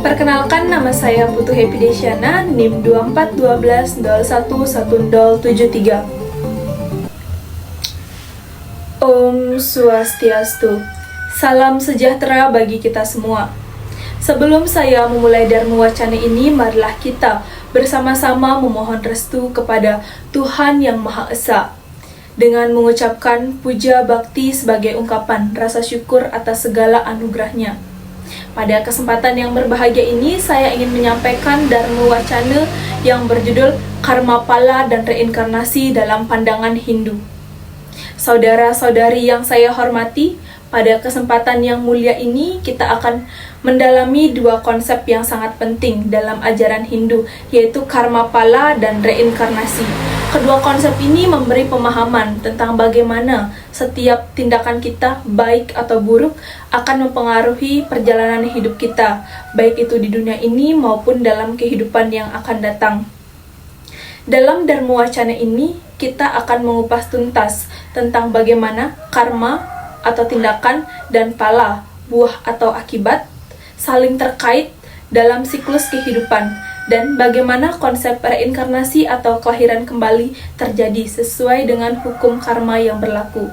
Perkenalkan, nama saya Putu Happy Desyana, NIM 2412011073. Om Swastiastu. Salam sejahtera bagi kita semua. Sebelum saya memulai Dharma Wacana ini, marilah kita bersama-sama memohon restu kepada Tuhan Yang Maha Esa dengan mengucapkan puja bakti sebagai ungkapan rasa syukur atas segala anugerahnya. Pada kesempatan yang berbahagia ini, saya ingin menyampaikan Dharma Wacana yang berjudul Karma Pala dan Reinkarnasi dalam Pandangan Hindu. Saudara-saudari yang saya hormati, pada kesempatan yang mulia ini kita akan mendalami dua konsep yang sangat penting dalam ajaran Hindu, yaitu karma pala dan reinkarnasi. Kedua konsep ini memberi pemahaman tentang bagaimana setiap tindakan kita, baik atau buruk, akan mempengaruhi perjalanan hidup kita, baik itu di dunia ini maupun dalam kehidupan yang akan datang. Dalam Dharma Wacana ini, kita akan mengupas tuntas tentang bagaimana karma atau tindakan dan pala, buah atau akibat, saling terkait dalam siklus kehidupan, dan bagaimana konsep reinkarnasi atau kelahiran kembali terjadi sesuai dengan hukum karma yang berlaku.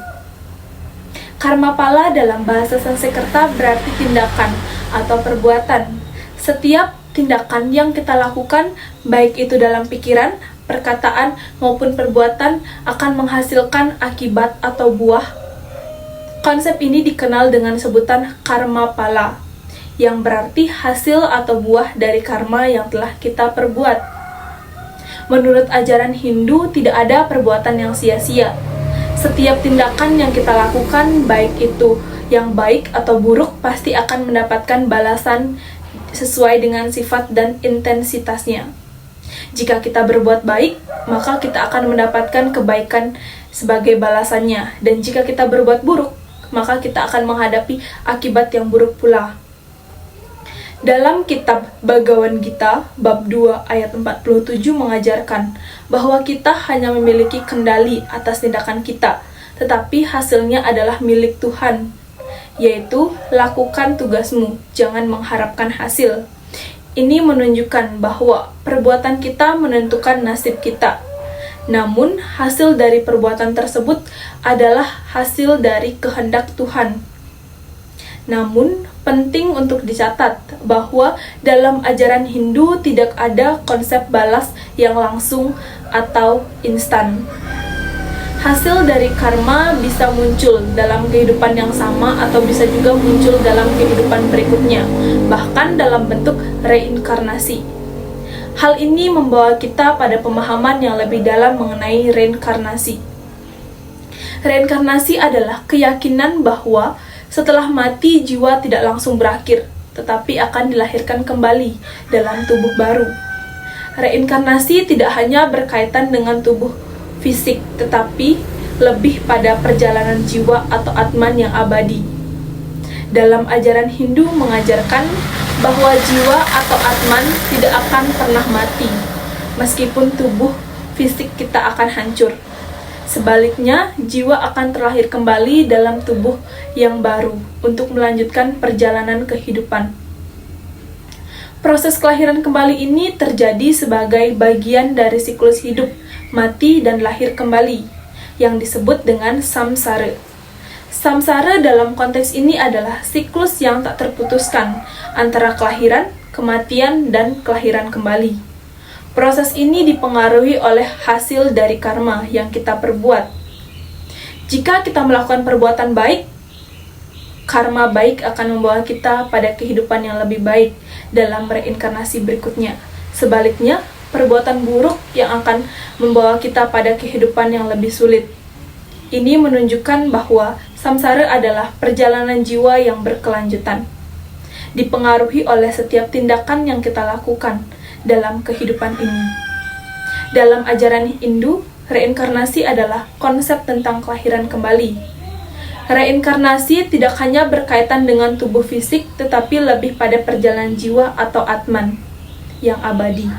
Karma pala dalam bahasa Sanskerta berarti tindakan atau perbuatan. Setiap tindakan yang kita lakukan, baik itu dalam pikiran, perkataan, maupun perbuatan, akan menghasilkan akibat atau buah. Konsep ini dikenal dengan sebutan karma pala, yang berarti hasil atau buah dari karma yang telah kita perbuat. Menurut ajaran Hindu, tidak ada perbuatan yang sia-sia. Setiap tindakan yang kita lakukan, baik itu yang baik atau buruk, pasti akan mendapatkan balasan sesuai dengan sifat dan intensitasnya. Jika kita berbuat baik, maka kita akan mendapatkan kebaikan sebagai balasannya. Dan jika kita berbuat buruk, maka kita akan menghadapi akibat yang buruk pula. Dalam kitab Bhagavad Gita, bab 2 ayat 47 mengajarkan bahwa kita hanya memiliki kendali atas tindakan kita, tetapi hasilnya adalah milik Tuhan, yaitu lakukan tugasmu, jangan mengharapkan hasil. Ini menunjukkan bahwa perbuatan kita menentukan nasib kita. Namun, hasil dari perbuatan tersebut adalah hasil dari kehendak Tuhan. Namun, penting untuk dicatat bahwa dalam ajaran Hindu tidak ada konsep balas yang langsung atau instan. Hasil dari karma bisa muncul dalam kehidupan yang sama atau bisa juga muncul dalam kehidupan berikutnya, bahkan dalam bentuk reinkarnasi. Hal ini membawa kita pada pemahaman yang lebih dalam mengenai reinkarnasi. Reinkarnasi adalah keyakinan bahwa setelah mati, jiwa tidak langsung berakhir, tetapi akan dilahirkan kembali dalam tubuh baru. Reinkarnasi tidak hanya berkaitan dengan tubuh fisik, tetapi lebih pada perjalanan jiwa atau atman yang abadi. Dalam ajaran Hindu mengajarkan bahwa jiwa atau atman tidak akan pernah mati, meskipun tubuh fisik kita akan hancur. Sebaliknya, jiwa akan terlahir kembali dalam tubuh yang baru untuk melanjutkan perjalanan kehidupan. Proses kelahiran kembali ini terjadi sebagai bagian dari siklus hidup, mati, dan lahir kembali, yang disebut dengan samsara. Samsara dalam konteks ini adalah siklus yang tak terputuskan antara kelahiran, kematian, dan kelahiran kembali. Proses ini dipengaruhi oleh hasil dari karma yang kita perbuat. Jika kita melakukan perbuatan baik, karma baik akan membawa kita pada kehidupan yang lebih baik dalam reinkarnasi berikutnya. Sebaliknya, perbuatan buruk yang akan membawa kita pada kehidupan yang lebih sulit. Ini menunjukkan bahwa samsara adalah perjalanan jiwa yang berkelanjutan, dipengaruhi oleh setiap tindakan yang kita lakukan dalam kehidupan ini. Dalam ajaran Hindu, reinkarnasi adalah konsep tentang kelahiran kembali. Reinkarnasi tidak hanya berkaitan dengan tubuh fisik, tetapi lebih pada perjalanan jiwa atau atman yang abadi.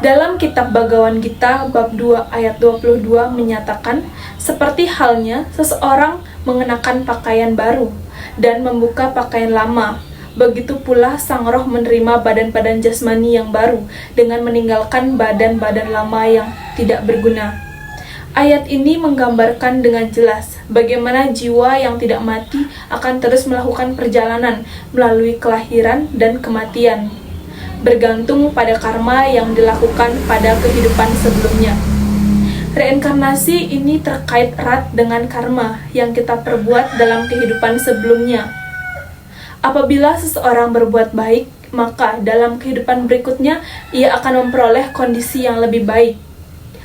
Dalam kitab Bhagavad Gita bab 2 ayat 22 menyatakan, seperti halnya seseorang mengenakan pakaian baru dan membuka pakaian lama, begitu pula sang roh menerima badan-badan jasmani yang baru dengan meninggalkan badan-badan lama yang tidak berguna. Ayat ini menggambarkan dengan jelas bagaimana jiwa yang tidak mati akan terus melakukan perjalanan melalui kelahiran dan kematian, bergantung pada karma yang dilakukan pada kehidupan sebelumnya. Reinkarnasi ini terkait erat dengan karma yang kita perbuat dalam kehidupan sebelumnya. Apabila seseorang berbuat baik, maka dalam kehidupan berikutnya ia akan memperoleh kondisi yang lebih baik.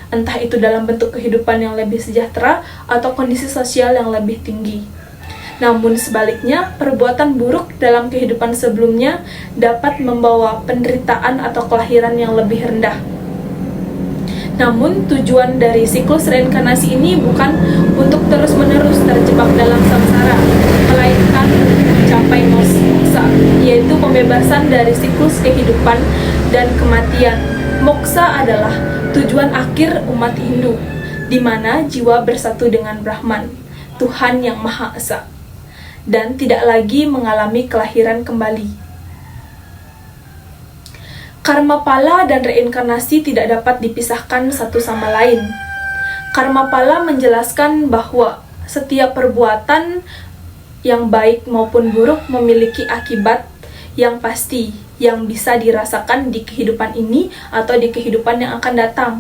Entah itu dalam bentuk kehidupan yang lebih sejahtera atau kondisi sosial yang lebih tinggi. Namun sebaliknya, perbuatan buruk dalam kehidupan sebelumnya dapat membawa penderitaan atau kelahiran yang lebih rendah. Namun tujuan dari siklus reinkarnasi ini bukan untuk terus-menerus terjebak dalam samsara, melainkan mencapai moksa, yaitu pembebasan dari siklus kehidupan dan kematian. Moksa adalah tujuan akhir umat Hindu, di mana jiwa bersatu dengan Brahman, Tuhan yang Maha Esa, dan tidak lagi mengalami kelahiran kembali. Karma pala dan reinkarnasi tidak dapat dipisahkan satu sama lain. Karma pala menjelaskan bahwa setiap perbuatan yang baik maupun buruk memiliki akibat yang pasti yang bisa dirasakan di kehidupan ini atau di kehidupan yang akan datang.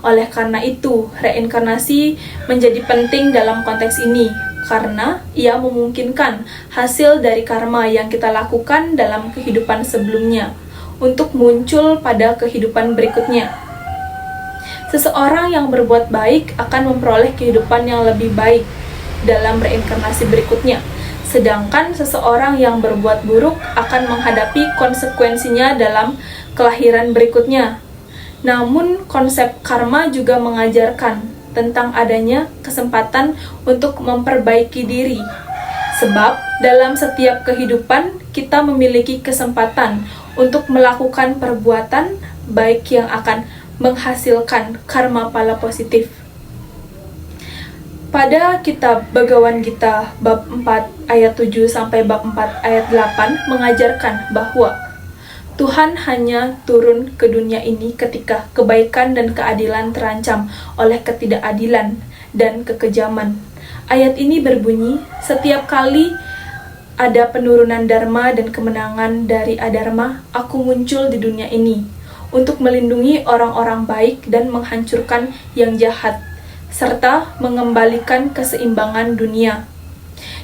Oleh karena itu, reinkarnasi menjadi penting dalam konteks ini, karena ia memungkinkan hasil dari karma yang kita lakukan dalam kehidupan sebelumnya untuk muncul pada kehidupan berikutnya. Seseorang yang berbuat baik akan memperoleh kehidupan yang lebih baik dalam reinkarnasi berikutnya, sedangkan seseorang yang berbuat buruk akan menghadapi konsekuensinya dalam kelahiran berikutnya. Namun, konsep karma juga mengajarkan tentang adanya kesempatan untuk memperbaiki diri. Sebab, dalam setiap kehidupan, kita memiliki kesempatan untuk melakukan perbuatan baik yang akan menghasilkan karma pala positif. Pada kitab Bhagavad Gita bab 4 ayat 7 sampai bab 4 ayat 8 mengajarkan bahwa Tuhan hanya turun ke dunia ini ketika kebaikan dan keadilan terancam oleh ketidakadilan dan kekejaman. Ayat ini berbunyi, setiap kali ada penurunan dharma dan kemenangan dari adharma, aku muncul di dunia ini untuk melindungi orang-orang baik dan menghancurkan yang jahat, serta mengembalikan keseimbangan dunia.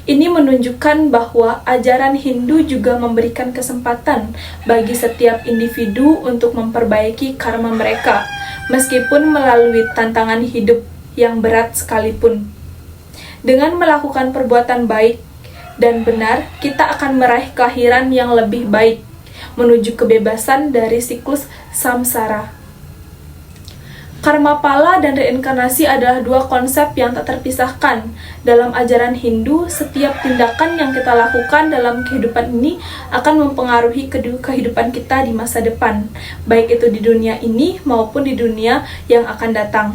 Ini menunjukkan bahwa ajaran Hindu juga memberikan kesempatan bagi setiap individu untuk memperbaiki karma mereka, meskipun melalui tantangan hidup yang berat sekalipun. Dengan melakukan perbuatan baik dan benar, kita akan meraih kelahiran yang lebih baik, menuju kebebasan dari siklus samsara. Karma pala dan reinkarnasi adalah dua konsep yang tak terpisahkan. Dalam ajaran Hindu, setiap tindakan yang kita lakukan dalam kehidupan ini akan mempengaruhi kehidupan kita di masa depan, baik itu di dunia ini maupun di dunia yang akan datang.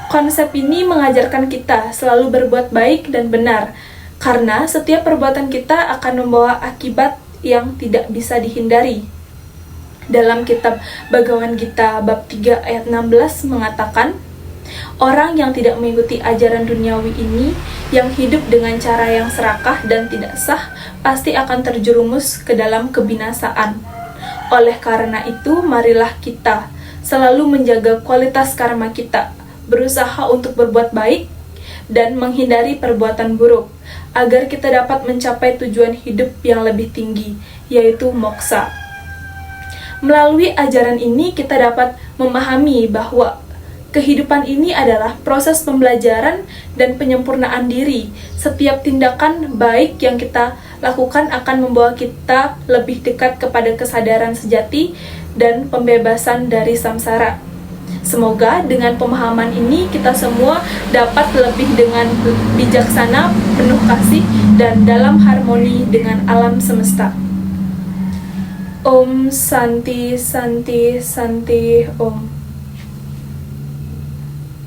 Konsep ini mengajarkan kita selalu berbuat baik dan benar, karena setiap perbuatan kita akan membawa akibat yang tidak bisa dihindari. Dalam kitab Bhagavad Gita bab 3 ayat 16 mengatakan, orang yang tidak mengikuti ajaran duniawi ini, yang hidup dengan cara yang serakah dan tidak sah, pasti akan terjerumus ke dalam kebinasaan. Oleh karena itu, marilah kita selalu menjaga kualitas karma kita, berusaha untuk berbuat baik dan menghindari perbuatan buruk, agar kita dapat mencapai tujuan hidup yang lebih tinggi, yaitu moksa. Melalui ajaran ini, kita dapat memahami bahwa kehidupan ini adalah proses pembelajaran dan penyempurnaan diri. Setiap tindakan baik yang kita lakukan akan membawa kita lebih dekat kepada kesadaran sejati dan pembebasan dari samsara. Semoga dengan pemahaman ini kita semua dapat lebih dengan bijaksana, penuh kasih, dan dalam harmoni dengan alam semesta. Om Santi Santi Santi Om.